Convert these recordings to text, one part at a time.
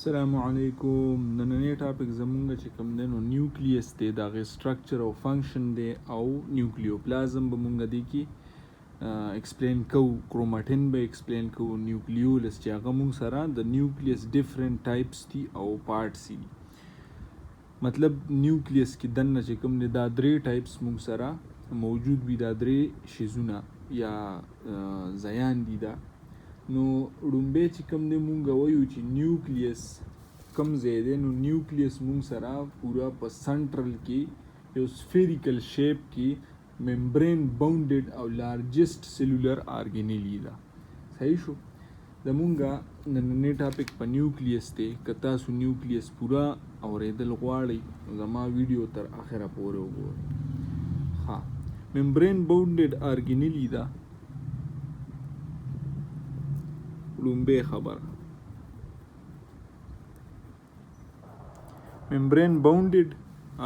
السلام علیکم. نننی ټاپک زمونږ چې کوم دی نو نیوکلیس دی، د هغې سټرکچر او فنکشن دی او نیوکلیوپلازم به مونږ دې کې ایکسپلین کوو. کروماټین به ایکسپلین کوو، نیوکلیولس چې هغه مونږ سره د نیوکلیس ډیفرنٹ ټایپس دي او پارټس دي. مطلب نیوکلیس کې دننه چې کوم دی دا درې ټایپس مونږ سره موجود وي، دا درې شیزونه یا ځایان دي. دا نو ړومبی چې کوم دی مونږ وایو چې نیوکلیس کوم ځای دی، نو نیوکلیس مونږ سره پوره په سنټرل کې یو سفیریکل شیپ کې ممبرین باونډډ او لارجسٹ سیلولر آرګینیل ده. صحیح شو. د مونږه نننی ټاپک په نیوکلیس دی. که تاسو نیوکلیس پوره اورېدل غواړئ نو زما ویډیو تر اخره پورې وګورئ. ها، ممبرین باونډډ آرګینیل ده. لومبی خبره membrane bounded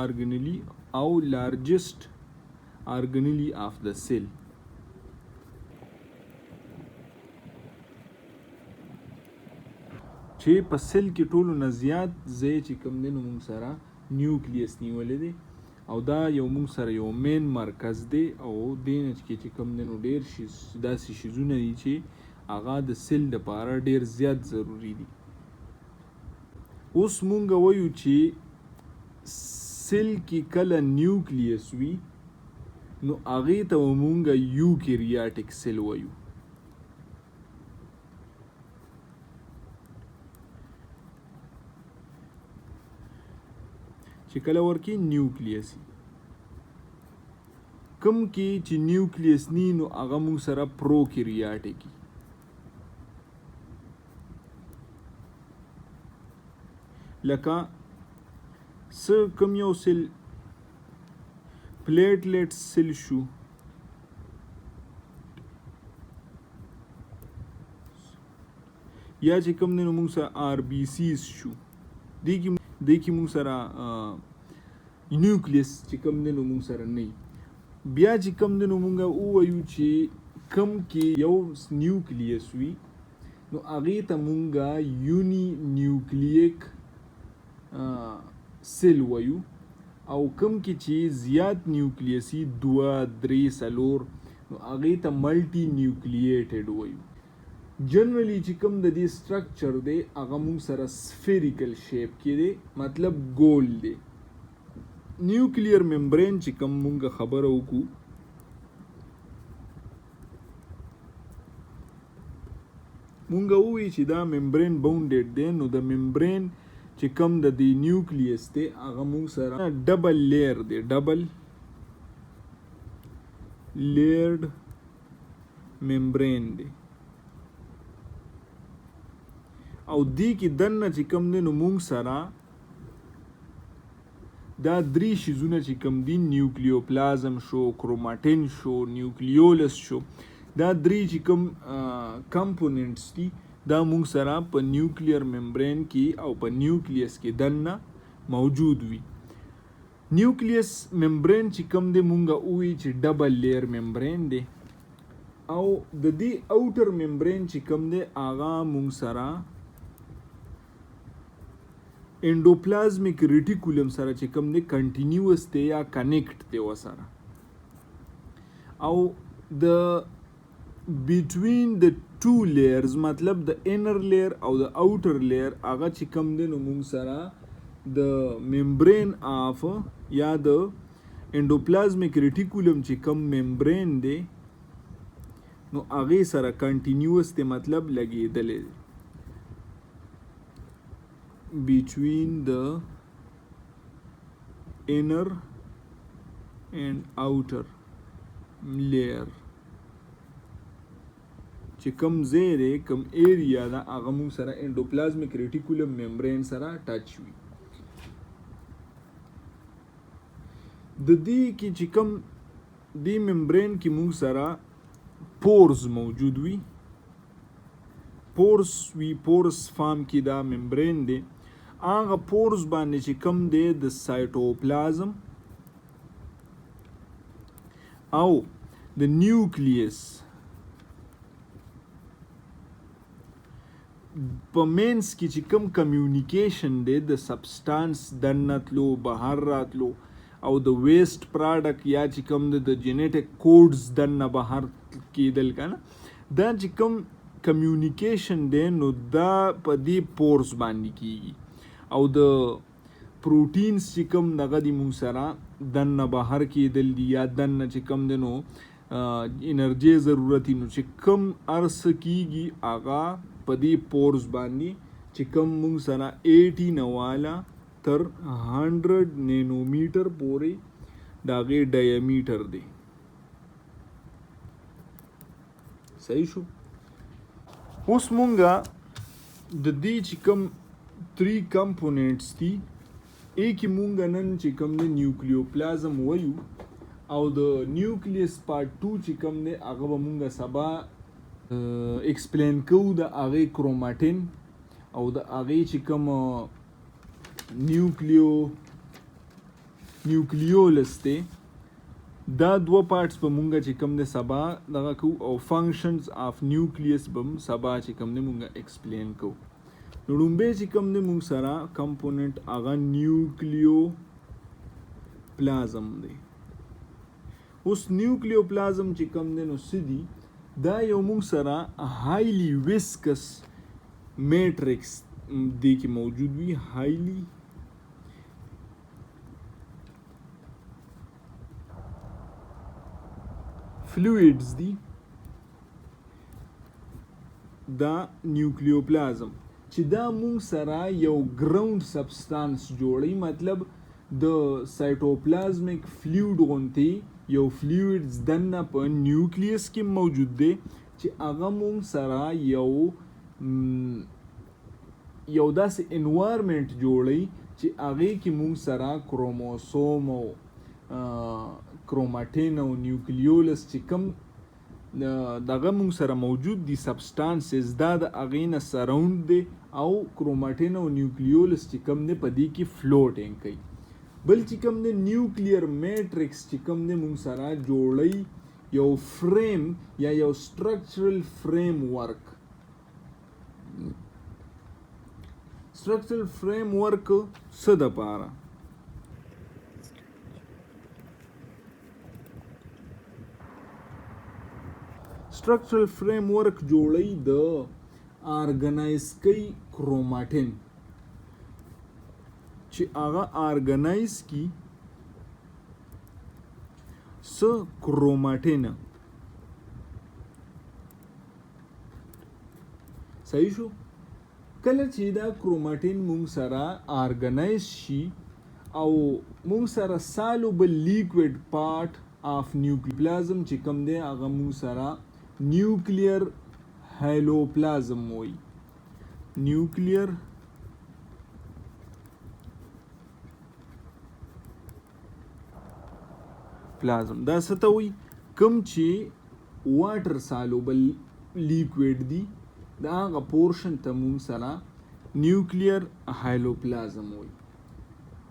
organelle او largest organelle of the cell. چې په سیل کې ټولو نه زیات ځای چې کوم دی نو موږ سره نیوکلیس نیولې دی او دا یو موږ سره یو مین مرکز دی او دې نه چې کوم دی نو ډېر داسې شیزونه دي چې هغه د سیل لپاره ډیر زیات ضروری دي. اوس مونږ وایو چې سیل کې کله نیوکلیس وي نو هغې ته مونږ یوکریاټک سیل وایو. چې کله ورکې نیوکلیس کوم کې چې نیوکلیس نی نو هغه مونږ سره پروکریاټک وي. لکه څه کوم یو سیل پلیټلیټ سیل شو، یا چې کوم دی نو موږ سره آر بی سیز شو. دې کې موږ سره نیوکلیس چې کوم دی نو موږ سره نه وي. بیا چې کوم دی نو موږ ووایو چې کوم کې یو نیوکلیس وي نو هغې ته موږ یوني نیوکلیک سیل وایو، او کوم کې چې زیات نیوکلیسي 2 3 4 نو هغې ته ملټي نیوکلیټډ وایو. جنرلی چې کوم د دې سټرکچر دی هغه موږ سره سفیریکل شیپ کې دی، مطلب ګول دی. نیوکلیر ممبرین چې کوم موږ خبره وکړو موږ ووایو چې دا ممبرین باونډډ دی. نو د ممبرین چې کوم د دې نیوکلیس دی هغه موږ سره ډبل لیر دی، ډبل لیئرډ ممبرین دی. او دې کې دننه چې کوم دی نو موږ سره دا درې شیزونه چې کوم دي، نیوکلیوپلازم شو، کروماټین شو، نیوکلیولس شو، دا درې چې کوم کمپوننټس دي دا موږ سره په نیوکلیر ممبرین کې او په نیوکلیس کې دننه موجود وي. نیوکلیس ممبرین چې کوم دی موږ ووایو چې ډبل لیر ممبرین دی، او د دې اوټر ممبرین چې کوم دی هغه موږ سره انډوپلازمیک ریټیکولم سره چې کوم دی کنټینیوس دی یا کنیکټ دی ورسره. او د بټوین د ټو لیئرز، مطلب د انر لیئر او د اوټر لیئر هغه چې کوم دی نو موږ سره د ممبرین آف یا د انډوپلازمیک ریټیکولم چې کوم ممبرین دی نو هغې سره کنټینیوس دی، مطلب لګېدلی دی between the inner and outer layer. چې کوم ځای دی کوم ایریا ده هغه موږ سره انډوپلازمیک ریټیکولم ممبرین سره ټچ وي. د دې کې چې کوم دې ممبرین کې موږ سره پورز موجود وي، پورس وي، پورس فارم کې دا ممبرین دی. هغه پورز باندې چې کوم دی د سایټوپلازم او د نیوکلیس په مینس کې چې کوم کمیونیکیشن دی د سبسټانس دننه تلو بهر راتلو او د ویسٹ پراډکټ یا چې کوم د جینیټک کوډز دننه بهر کېدل کنه دا چې کوم کمیونیکیشن دی نو دا په دې پورس باندې کیږي او د پروټینز چې کوم دغه دی مونږ سره دننه بهر کېدل دي یا دننه چې کوم دی نو انرژي ضرورتي نو چې کوم ارس کیږي هغه په دې پورس باندې چې کوم مونږ سره 80 نواله تر 100 نینومیټر پورې د هغې ډایمیټر دی. صحیح شو. اوس مونږه د دې چې کوم 3 کمپوننټس دي کې مونږ نن چې کوم دی نیوکلیوپلازم وایو او د نیوکلیس پارت 2 چې کوم دی هغه به مونږ سبا ایکسپلین کوو د هغې کروماټین او د هغې چې کوم نیوکلیولس دی دا 2 پارټس به مونږ چې کوم دی سبا دغه کوو او فنکشنز آف نیوکلیس به سبا چې کوم دی مونږ ایکسپلین کوو. نو لومبی چې کوم دی مونږ سره کمپوننټ هغه نیوکلیوپلازم دی. اوس نیوکلیوپلازم چې کوم دی نو څه دي دا یو مونږ سره هایلی ویسکس میټرکس دی کې موجود وي. هایلی فلویډز دی دا نیوکلیوپلازم چې دا مونږ سره یو ګراوند سبستانس جوړي مطلب د سایټوپلازمیک فلویډ غونتی یو فلویډز دننه په نیوکلیس کې موجود دی چې هغه مونږ سره یو داسې انوایرمنټ جوړي چې هغې کې مونږ سره کروموسوم او کروماټین او نیوکلیولس چې کوم دغه مونږ سره موجود دي سبسټانسز دا د هغې نه سراوند دی او کروماټین او نیوکلیولس چې کوم دی په دې کې فلوټینګ کوي. بل چې کوم دی نیوکلیر میټرکس چې کوم دی مونږ سره جوړی یو فریم یا یو سټرکچرل فریم ورک. سټرکچرل فریم ورک څه دپاره؟ سټرکچرل فریم ورک جوړی د آرګنایز کوي کروماټین چې هغه آرګنایز کی څه کروماټین. صحیح شو. کله چې دا کروماټین مونږ سره آرګنایز شي او مونږ سره سالوبل لیکوډ پارت آف نیوکلیوپلازم چې کوم دی هغه مونږ سره نیوکلیر هیلوپلازم وایي. نیوکلیر پلازم دا څه ته وایي؟ کوم چې واټر سالوبل لیکوډ دی دا هغه پورشن ته مونږ سره نیوکلیر هیلوپلازم وایي.